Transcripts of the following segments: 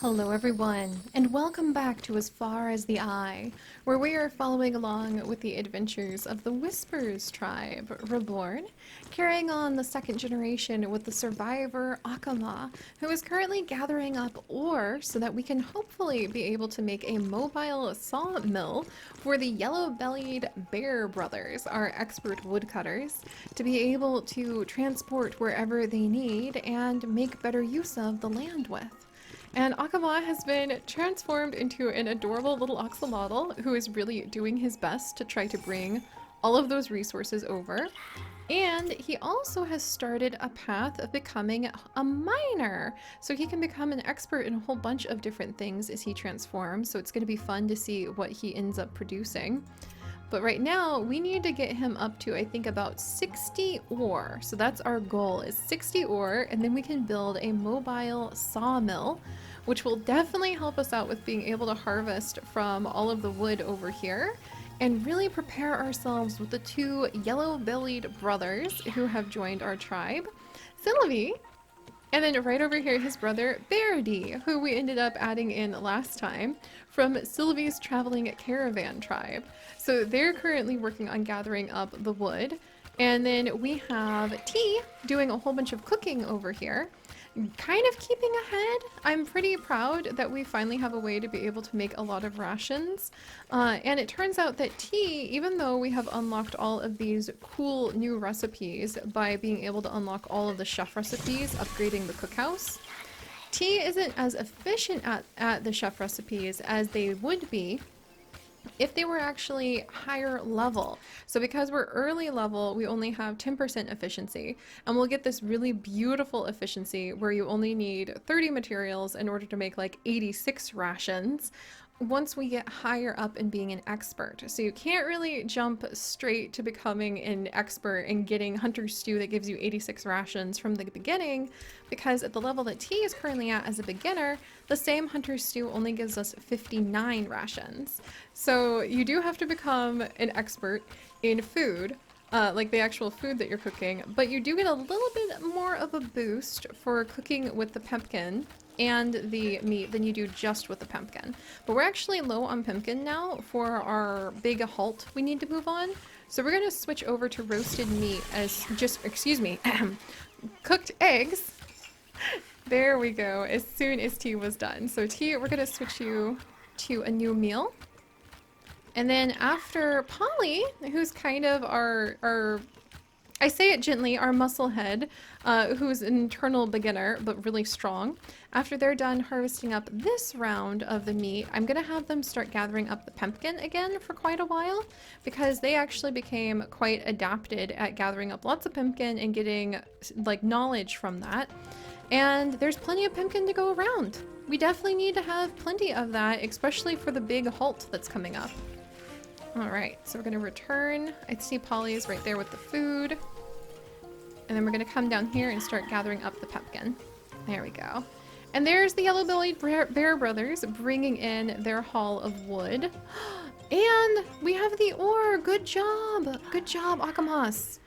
Hello everyone, and welcome back to As Far as the Eye, where we are following along with the adventures of the Whispers tribe, reborn, carrying on the second generation with the survivor Akama, who is currently gathering up ore so that we can hopefully be able to make a mobile sawmill for the yellow-bellied bear brothers, our expert woodcutters, to be able to transport wherever they need and make better use of the land with. And Akama has been transformed into an adorable little axolotl who is really doing his best to try to bring all of those resources over. And he also has started a path of becoming a miner. So he can become an expert in a whole bunch of different things as he transforms. So it's going to be fun to see what he ends up producing. But right now, we need to get him up to, I think, about 60 ore. So that's our goal, is 60 ore, and then we can build a mobile sawmill, which will definitely help us out with being able to harvest from all of the wood over here and really prepare ourselves with the two yellow-bellied brothers who have joined our tribe, Sylvie, and then right over here, his brother, Verdi, who we ended up adding in last time from Sylvie's traveling caravan tribe. So they're currently working on gathering up the wood. And then we have T doing a whole bunch of cooking over here, kind of keeping ahead. I'm pretty proud that we finally have a way to be able to make a lot of rations. And it turns out that T, even though we have unlocked all of these cool new recipes by being able to unlock all of the chef recipes, upgrading the cookhouse, T isn't as efficient at the chef recipes as they would be if they were actually higher level. So because we're early level, we only have 10% efficiency, and we'll get this really beautiful efficiency where you only need 30 materials in order to make like 86 rations once we get higher up in being an expert. So you can't really jump straight to becoming an expert and getting Hunter Stew that gives you 86 rations from the beginning, because at the level that T is currently at as a beginner, the same Hunter Stew only gives us 59 rations. So you do have to become an expert in food, like the actual food that you're cooking, but you do get a little bit more of a boost for cooking with the pumpkin and the meat than you do just with the pumpkin. But we're actually low on pumpkin now for our big halt we need to move on. So we're going to switch over to roasted meat as just, excuse me, cooked eggs. There we go, as soon as T was done. So T, we're going to switch you to a new meal. And then after Polly, who's kind of our I say it gently, our muscle head, who's an internal beginner, but really strong. After they're done harvesting up this round of the meat, I'm going to have them start gathering up the pumpkin again for quite a while, because they actually became quite adapted at gathering up lots of pumpkin and getting like knowledge from that. And there's plenty of pumpkin to go around. We definitely need to have plenty of that, especially for the big halt that's coming up. Alright, so we're going to return. I see Polly's right there with the food. And then we're going to come down here and start gathering up the pumpkin. There we go. And there's the yellow-bellied bear brothers bringing in their haul of wood. And we have the ore! Good job! Good job, Akamas!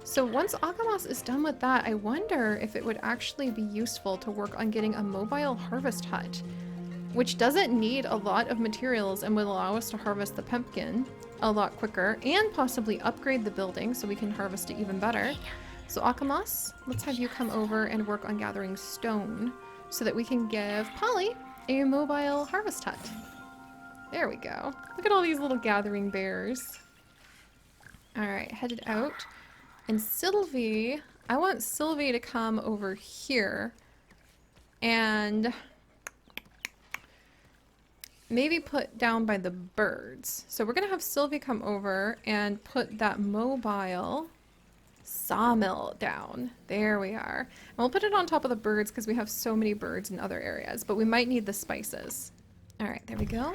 So once Akamas is done with that, I wonder if it would actually be useful to work on getting a mobile harvest hut, which doesn't need a lot of materials and will allow us to harvest the pumpkin a lot quicker and possibly upgrade the building so we can harvest it even better. So Akamas, let's have you come over and work on gathering stone so that we can give Polly a mobile harvest hut. There we go. Look at all these little gathering bears. Alright, headed out. And Sylvie, I want Sylvie to come over here and maybe put down by the birds. So we're gonna have Sylvie come over and put that mobile sawmill down. There we are. And we'll put it on top of the birds because we have so many birds in other areas, but we might need the spices. All right, there we go.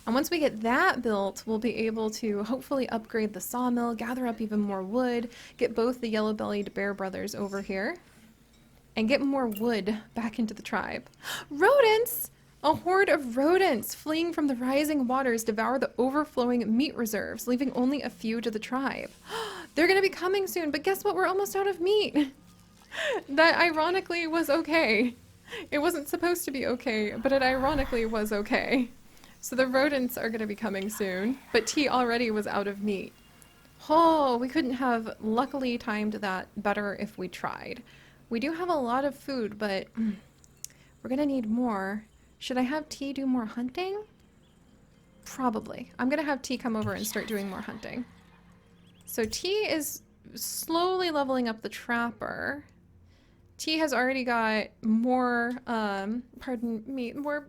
And once we get that built, we'll be able to hopefully upgrade the sawmill, gather up even more wood, get both the yellow-bellied bear brothers over here, and get more wood back into the tribe. Rodents! A horde of rodents fleeing from the rising waters devour the overflowing meat reserves, leaving only a few to the tribe. They're gonna be coming soon, but guess what? We're almost out of meat. That ironically was okay. It wasn't supposed to be okay, but it ironically was okay. So the rodents are going to be coming soon, but T already was out of meat. Oh, we couldn't have luckily timed that better if we tried. We do have a lot of food, but we're going to need more. Should I have T do more hunting? Probably. I'm going to have T come over and start doing more hunting. So T is slowly leveling up the trapper. T has already got more, pardon me, more,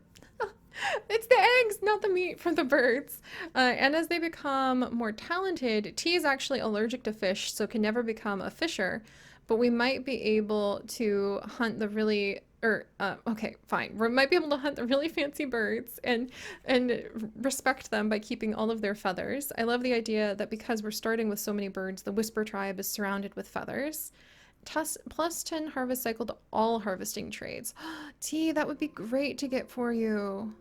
it's the eggs, not the meat from the birds. And as they become more talented, T is actually allergic to fish, so can never become a fisher. But we might be able to hunt the really, okay, fine. We might be able to hunt the really fancy birds and respect them by keeping all of their feathers. I love the idea that because we're starting with so many birds, the Whisper tribe is surrounded with feathers. Plus 10 harvest cycle to all harvesting trades. T, that would be great to get for you.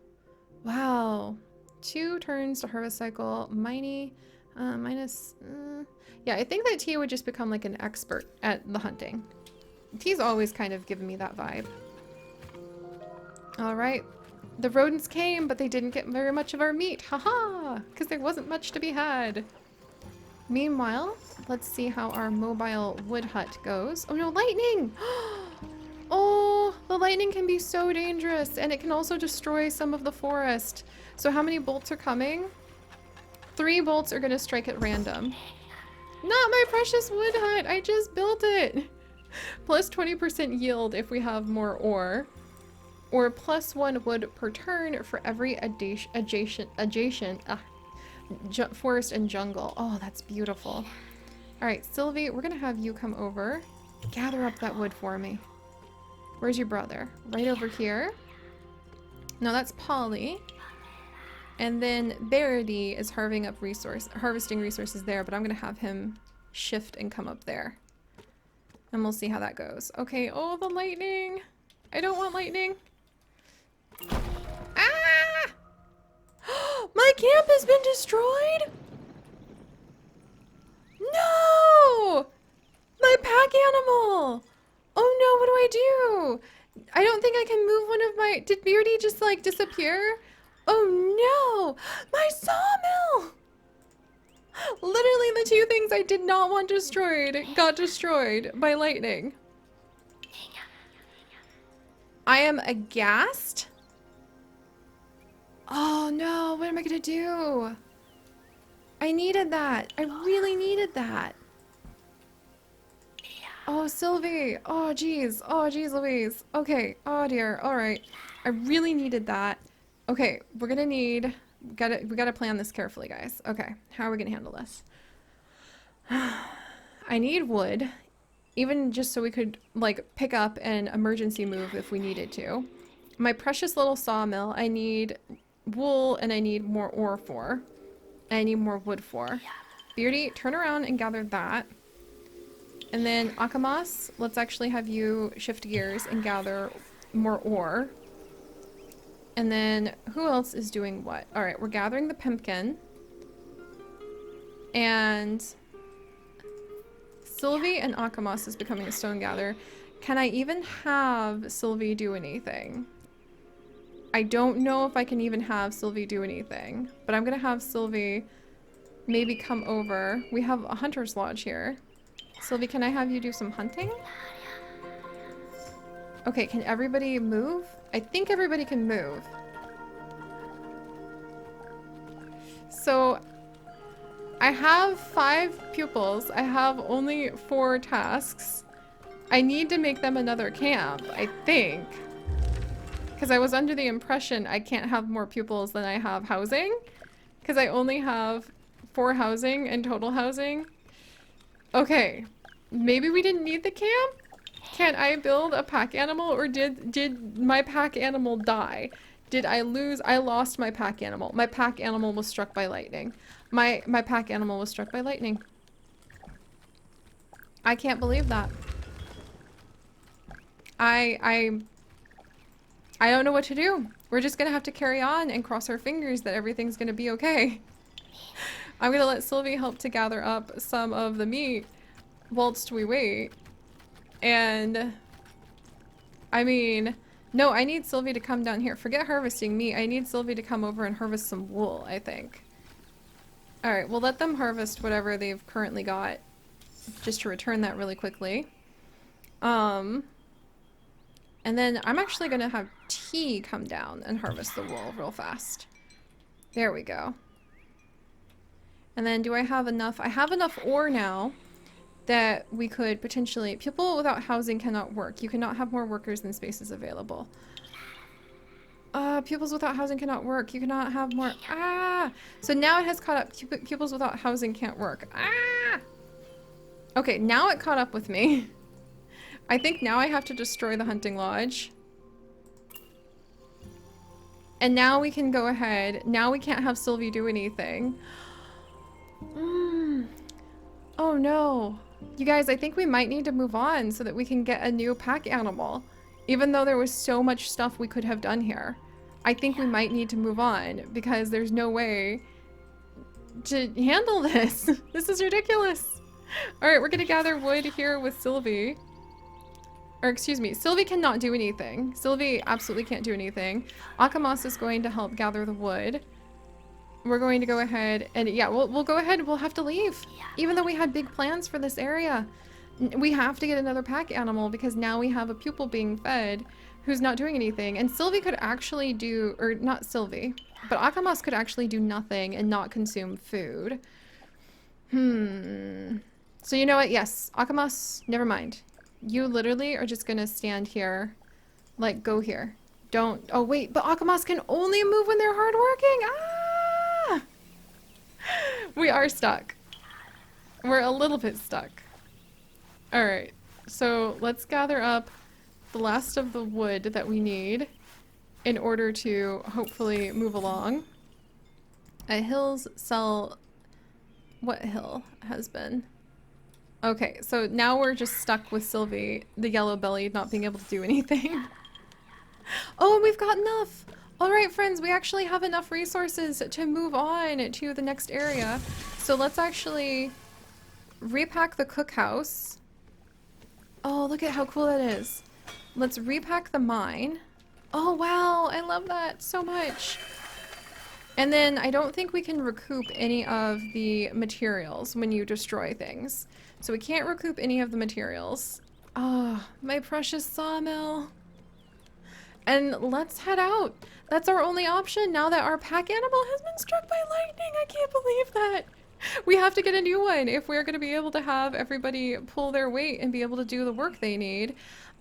Wow. 2 turns to harvest cycle. Minus... yeah, I think that T would just become like an expert at the hunting. T's always kind of given me that vibe. Alright. The rodents came, but they didn't get very much of our meat. Haha! Because there wasn't much to be had. Meanwhile, let's see how our mobile wood hut goes. Oh no, lightning! Oh, the lightning can be so dangerous, and it can also destroy some of the forest. So how many bolts are coming? 3 bolts are going to strike at random. Not my precious wood hut! I just built it! Plus 20% yield if we have more ore. Or plus 1 wood per turn for every adjacent forest and jungle. Oh, that's beautiful. Alright, Sylvie, we're gonna have you come over. Gather up that wood for me. Where's your brother? Right over here. No, that's Polly. And then Verity is harvesting resources there, but I'm gonna have him shift and come up there. And we'll see how that goes. Okay, oh, the lightning! I don't want lightning. Ah! My camp has been destroyed? No! My pack animal! Oh no, what do I do? I don't think I can move one of my... Did Beardy just like disappear? Oh no! My sawmill! Literally the 2 things I did not want destroyed got destroyed by lightning. I am aghast. Oh no, what am I gonna do? I needed that. I really needed that. Oh, Sylvie. Oh, geez. Oh, geez, Louise. Okay. Oh, dear. All right. I really needed that. Okay, we're gonna need... we gotta plan this carefully, guys. Okay, how are we gonna handle this? I need wood. Even just so we could, like, pick up an emergency move if we needed to. My precious little sawmill, I need wool and I need more ore for. I need more wood for. Beardy, turn around and gather that. And then Akamas, let's actually have you shift gears and gather more ore. And then who else is doing what? Alright, we're gathering the pumpkin. And Sylvie and Akamas is becoming a stone gatherer. Can I even have Sylvie do anything? I don't know if I can even have Sylvie do anything. But I'm gonna have Sylvie maybe come over. We have a hunter's lodge here. Sylvie, can I have you do some hunting? Okay, can everybody move? I think everybody can move. So, I have 5 pupils. I have only 4 tasks. I need to make them another camp, I think. Because I was under the impression I can't have more pupils than I have housing. Because I only have 4 housing and total housing. Okay, maybe we didn't need the camp? Can I build a pack animal, or did my pack animal die? Did I lose? I lost my pack animal. My pack animal was struck by lightning. My pack animal was struck by lightning. I can't believe that. I don't know what to do. We're just gonna have to carry on and cross our fingers that everything's gonna be okay. I'm gonna let Sylvie help to gather up some of the meat whilst we wait. And I mean, No, I need Sylvie to come down here. Forget harvesting me. I need Sylvie to come over and harvest some wool, I think. Alright, we'll let them harvest whatever they've currently got. Just to return that really quickly. And then I'm actually gonna have T come down and harvest the wool real fast. There we go. And then do I have enough? I have enough ore now that we could potentially... People without housing cannot work. You cannot have more workers than spaces available. Pupils without housing cannot work. You cannot have more... Ah! So now it has caught up. Pupils without housing can't work. Ah! Okay, now it caught up with me. I think now I have to destroy the hunting lodge. And now we can go ahead. Now we can't have Sylvie do anything. Oh no. You guys, I think we might need to move on so that we can get a new pack animal. Even though there was so much stuff we could have done here. I think we might need to move on because there's no way to handle this. This is ridiculous. Alright, we're gonna gather wood here with Sylvie. Or excuse me, Sylvie cannot do anything. Sylvie absolutely can't do anything. Akamas is going to help gather the wood. We're going to go ahead and yeah, we'll go ahead. We'll have to leave. Even though we had big plans for this area. We have to get another pack animal because now we have a pupil being fed who's not doing anything. And Sylvie could actually do, or not Sylvie, but Akamas could actually do nothing and not consume food. So you know what? Yes, Akamas, never mind. You literally are just gonna stand here. Like, go here. Don't, oh wait, but Akamas can only move when they're hardworking. Ah! We are stuck. We're a little bit stuck. Alright, so let's gather up the last of the wood that we need in order to hopefully move along. Hills sell... What hill has been? Okay, so now we're just stuck with Sylvie, the yellow belly, not being able to do anything. Oh, and we've got enough! Alright friends, we actually have enough resources to move on to the next area. So let's actually repack the cookhouse. Oh, look at how cool that is. Let's repack the mine. Oh wow, I love that so much. And then I don't think we can recoup any of the materials when you destroy things. So we can't recoup any of the materials. Oh, my precious sawmill. And let's head out. That's our only option now that our pack animal has been struck by lightning. I can't believe that. We have to get a new one if we're going to be able to have everybody pull their weight and be able to do the work they need.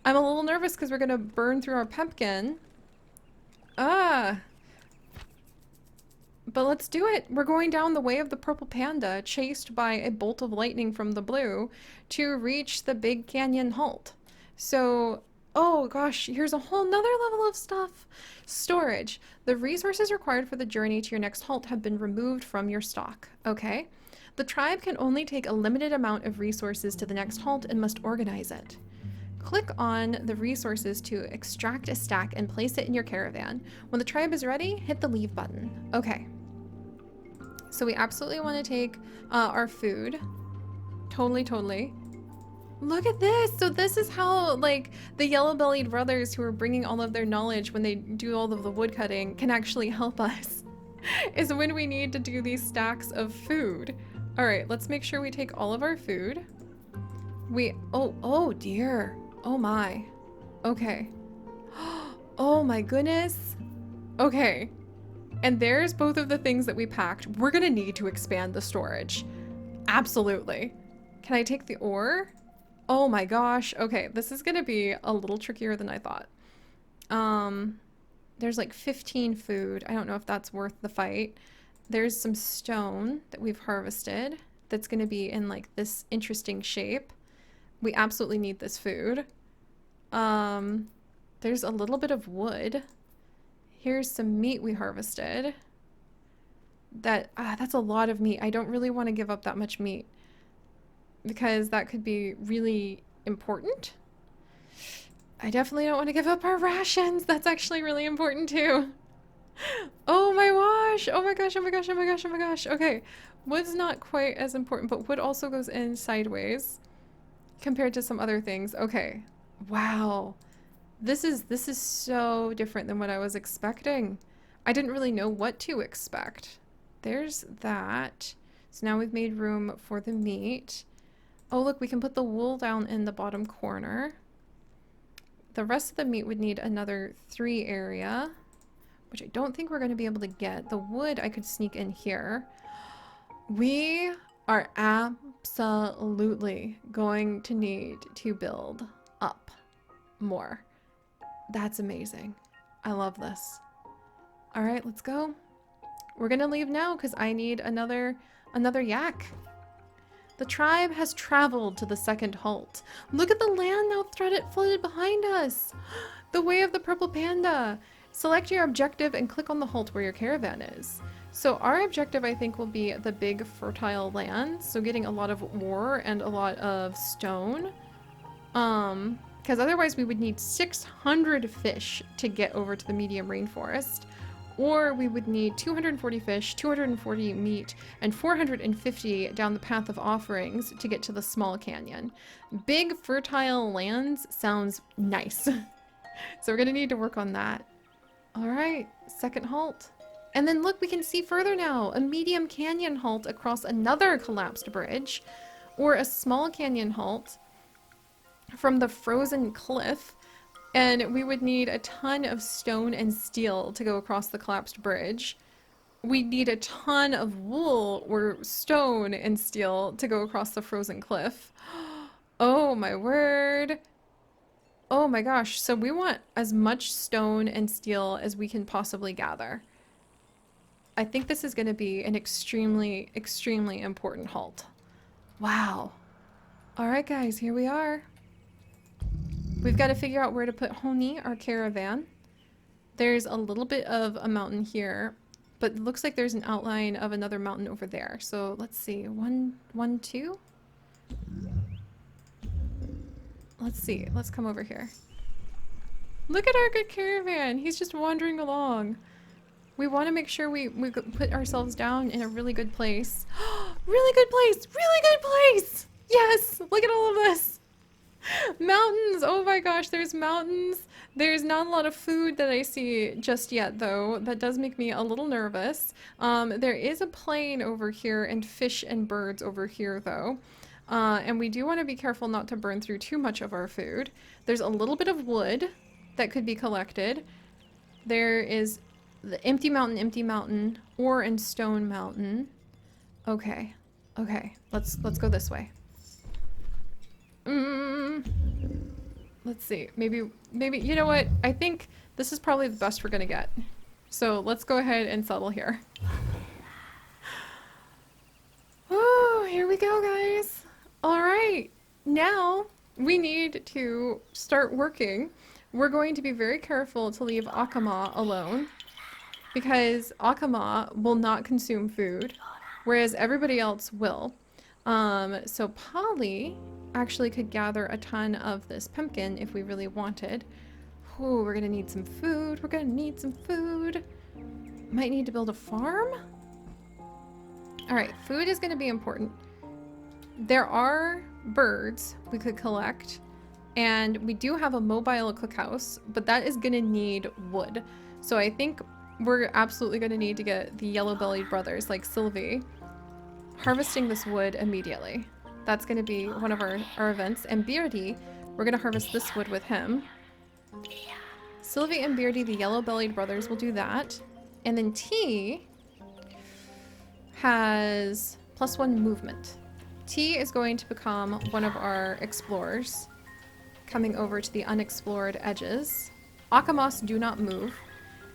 I'm a little nervous because we're going to burn through our pumpkin. But let's do it. We're going down the way of the purple panda, chased by a bolt of lightning from the blue, to reach the big canyon halt. So, oh gosh, here's a whole nother level of stuff. Storage. The resources required for the journey to your next halt have been removed from your stock. Okay. The tribe can only take a limited amount of resources to the next halt and must organize it. Click on the resources to extract a stack and place it in your caravan. When the tribe is ready, hit the leave button. Okay. So we absolutely want to take our food. Totally. Look at this! So this is how, like, the yellow-bellied brothers who are bringing all of their knowledge when they do all of the wood cutting can actually help us. Is when we need to do these stacks of food. Alright, let's make sure we take all of our food. Oh dear. Oh my. Okay. Oh my goodness. Okay. And there's both of the things that we packed. We're gonna need to expand the storage. Absolutely. Can I take the ore? Oh my gosh. Okay, this is gonna be a little trickier than I thought. There's like 15 food. I don't know if that's worth the fight. There's some stone that we've harvested that's gonna be in like this interesting shape. We absolutely need this food. There's a little bit of wood. Here's some meat we harvested. That's a lot of meat. I don't really want to give up that much meat because that could be really important. I definitely don't want to give up our rations. That's actually really important too. Oh my gosh. Oh my gosh. Oh my gosh. Oh my gosh. Oh my gosh. Okay. Wood's not quite as important, but wood also goes in sideways compared to some other things. Okay. Wow. This is so different than what I was expecting. I didn't really know what to expect. There's that. So now we've made room for the meat. Oh, look, we can put the wool down in the bottom corner. The rest of the meat would need another 3 area, which I don't think we're going to be able to get. The wood I could sneak in here. We are absolutely going to need to build up more. That's amazing. I love this. All right, let's go. We're gonna leave now because I need another yak. The tribe has traveled to the second halt. Look at the land now flooded behind us. The way of the purple panda. Select your objective and click on the halt where your caravan is. So our objective, I think, will be the big fertile land. So getting a lot of ore and a lot of stone. Because otherwise we would need 600 fish to get over to the medium rainforest. Or we would need 240 fish, 240 meat, and 450 down the path of offerings to get to the small canyon. Big fertile lands sounds nice. So we're gonna need to work on that. All right, second halt. And then look, we can see further now, a medium canyon halt across another collapsed bridge, or a small canyon halt from the frozen cliff. And we would need a ton of stone and steel to go across the collapsed bridge. We'd need a ton of wool or stone and steel to go across the frozen cliff. Oh my word. Oh my gosh. So we want as much stone and steel as we can possibly gather. I think this is going to be an extremely, extremely important halt. Wow. All right, guys, here we are. We've got to figure out where to put Honi, our caravan. There's a little bit of a mountain here, but it looks like there's an outline of another mountain over there. So let's see. One, two. Let's see. Let's come over here. Look at our good caravan. He's just wandering along. We want to make sure we put ourselves down in a really good place. Really good place! Really good place! Yes! Look at all of this! Mountains! Oh my gosh, there's mountains. There's not a lot of food that I see just yet, though. That does make me a little nervous. There is a plain over here and fish and birds over here, though. And we do want to be careful not to burn through too much of our food. There's a little bit of wood that could be collected. There is the empty mountain, ore and stone mountain. Okay. Okay, let's go this way. Let's see. Maybe, you know what? I think this is probably the best we're gonna get. So let's go ahead and settle here. Oh, here we go, guys. All right. Now we need to start working. We're going to be very careful to leave Akama alone because Akama will not consume food, whereas everybody else will. So Polly actually could gather a ton of this pumpkin if we really wanted. Ooh, we're gonna need some food. We're gonna need some food. Might need to build a farm. All right, food is gonna be important. There are birds we could collect, and we do have a mobile cookhouse, but that is gonna need wood. So I think we're absolutely gonna need to get the yellow-bellied brothers like Sylvie harvesting this wood immediately. That's going to be one of our events. And Beardy, we're going to harvest this wood with him. Sylvie and Beardy, the yellow-bellied brothers, will do that. And then T has +1 movement. T is going to become one of our explorers, coming over to the unexplored edges. Akamas do not move.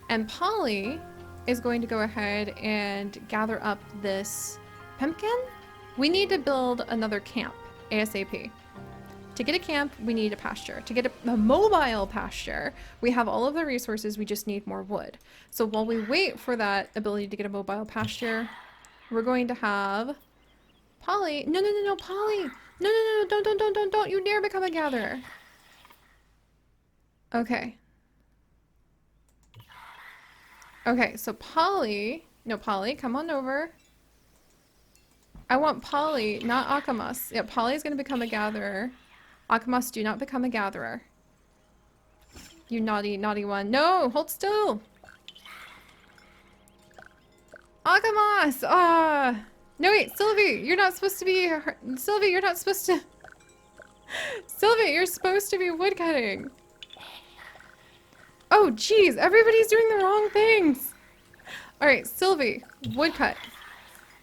And Polly is going to go ahead and gather up this pumpkin. We need to build another camp ASAP. To get a camp, we need a pasture. To get a mobile pasture, we have all of the resources, we just need more wood. So while we wait for that ability to get a mobile pasture, we're going to have Polly. No, Polly. No, don't you dare become a gatherer. Okay. Okay, so Polly, come on over. I want Polly, not Akamas. Yeah, Polly is going to become a gatherer. Akamas, do not become a gatherer. You naughty, naughty one. No, hold still. Akamas! No wait, Sylvie, you're not supposed to be Sylvie, you're not supposed to Sylvie, you're supposed to be woodcutting. Oh geez, everybody's doing the wrong things. Alright, Sylvie, woodcut.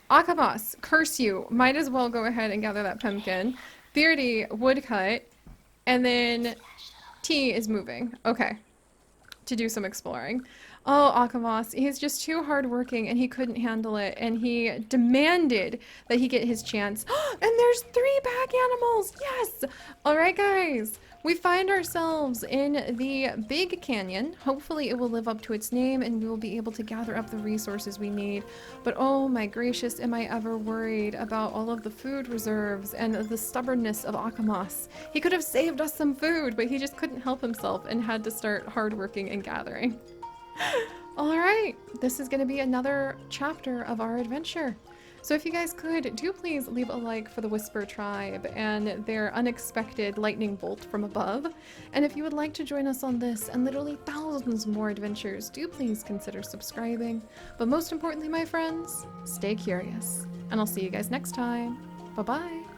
Akamas, curse you. Might as well go ahead and gather that pumpkin. Beardy, woodcut. And then T is moving. Okay. To do some exploring. Oh, Akamas, he's just too hardworking and he couldn't handle it. And he demanded that he get his chance. And there's 3 pack animals! Yes! Alright, guys. We find ourselves in the Big Canyon. Hopefully it will live up to its name and we will be able to gather up the resources we need. But oh my gracious, am I ever worried about all of the food reserves and the stubbornness of Akamas. He could have saved us some food, but he just couldn't help himself and had to start hardworking and gathering. Alright, this is going to be another chapter of our adventure. So if you guys could, do please leave a like for the Whisper Tribe and their unexpected lightning bolt from above. And if you would like to join us on this and literally thousands more adventures, do please consider subscribing. But most importantly, my friends, stay curious. And I'll see you guys next time. Bye-bye.